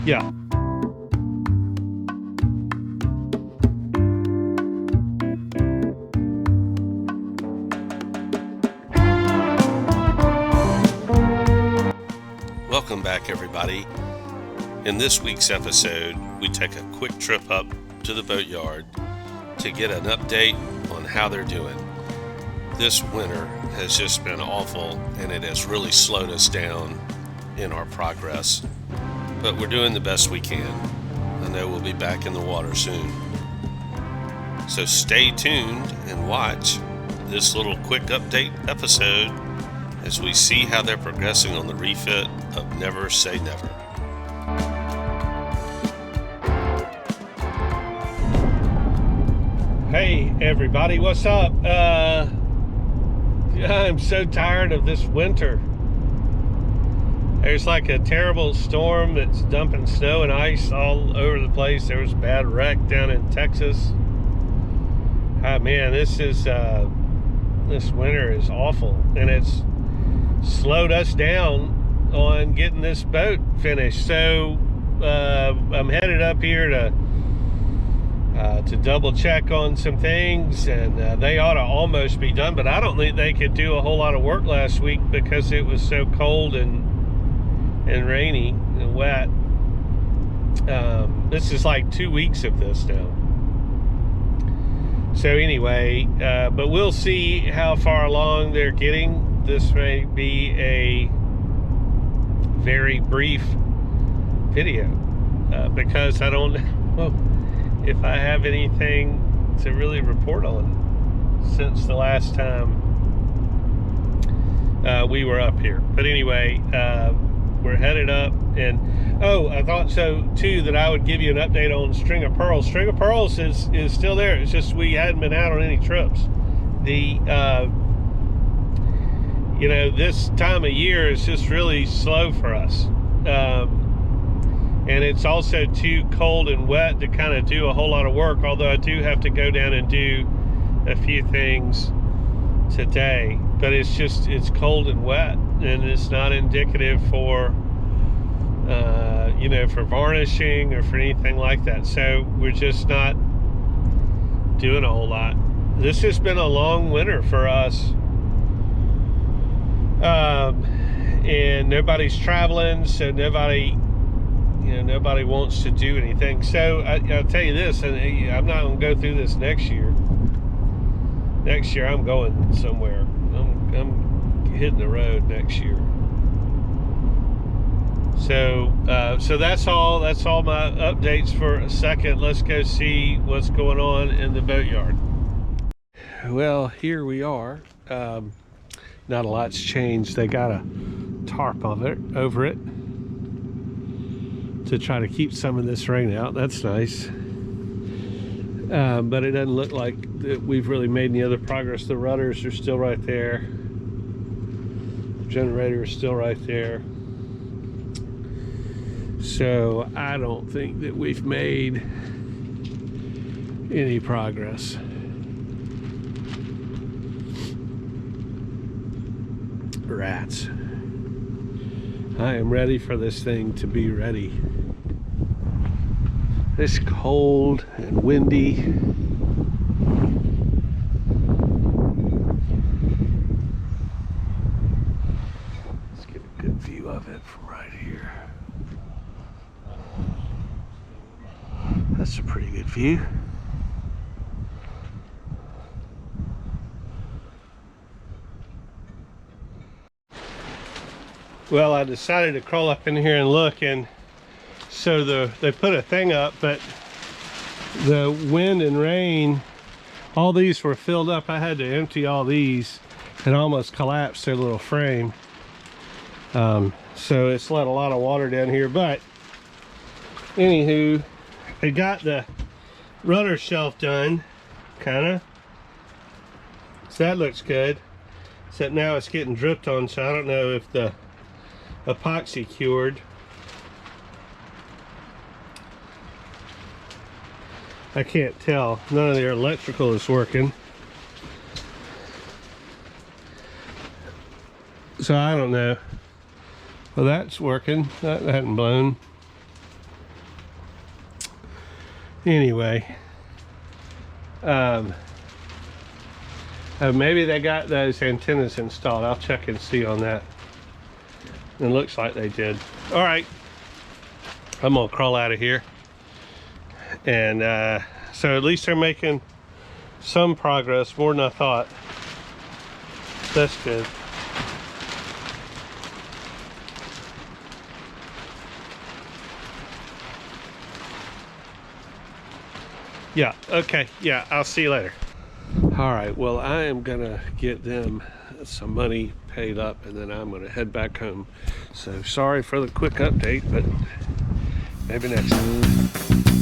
Yeah. Welcome back, everybody. In this week's episode, we take a quick trip up to the boatyard to get an update on how they're doing. This winter has just been awful, and it has really slowed us down in our progress. But we're doing the best we can. I know we'll be back in the water soon. So stay tuned and watch this little quick update episode as we see how they're progressing on the refit of Never Say Never. Hey everybody, what's up? I'm so tired of this winter. There's like a terrible storm that's dumping snow and ice all over the place. There was a bad wreck down in Texas. Man, this winter is awful, and it's slowed us down on getting this boat finished. So I'm headed up here to double check on some things, and they ought to almost be done, but I don't think they could do a whole lot of work last week because it was so cold and rainy and wet. This is like 2 weeks of this now. So anyway, but we'll see how far along they're getting. This may be a very brief video because I don't know if I have anything to really report on since the last time we were up here. But anyway, we're headed up, and I thought so too that I would give you an update on String of Pearls. String of Pearls is still there. It's just we hadn't been out on any trips. This time of year is just really slow for us. And it's also too cold and wet to kind of do a whole lot of work, although I do have to go down and do a few things today. But it's cold and wet, and it's not indicative for for varnishing or for anything like that. So we're just not doing a whole lot. This has been a long winter for us. And nobody's traveling, so nobody wants to do anything. So I'll tell you this, and I'm not going to go through this next year. Next year I'm going somewhere. I'm hitting the road next year. So that's all my updates for a second. Let's go see what's going on in the boatyard. Well, here we are. Not a lot's changed. They got a tarp over it to try to keep some of this rain out. That's nice. But it doesn't look like that we've really made any other progress. The rudders are still right there. The generator is still right there. So I don't think that we've made any progress. Rats. I am ready for this thing to be ready. It's cold and windy. Let's get a good view of it from right here. That's a pretty good view. Well, I decided to crawl up in here and look, and so they put a thing up, but the wind and rain, all these were filled up. I had to empty all these. It almost collapsed their little frame. So it's let a lot of water down here, but anywho, they got the rudder shelf done, kinda. So that looks good. Except now it's getting dripped on, so I don't know if the epoxy cured. I can't tell. None of their electrical is working. So I don't know. Well, that's working. That hadn't blown. Anyway, maybe they got those antennas installed. I'll check and see on that. It looks like they did. All right, I'm gonna crawl out of here. And so at least they're making some progress, more than I thought. That's good. Yeah, okay, yeah, I'll see you later. All right, well, I am gonna get them some money paid up and then I'm gonna head back home. So sorry for the quick update, but maybe next time.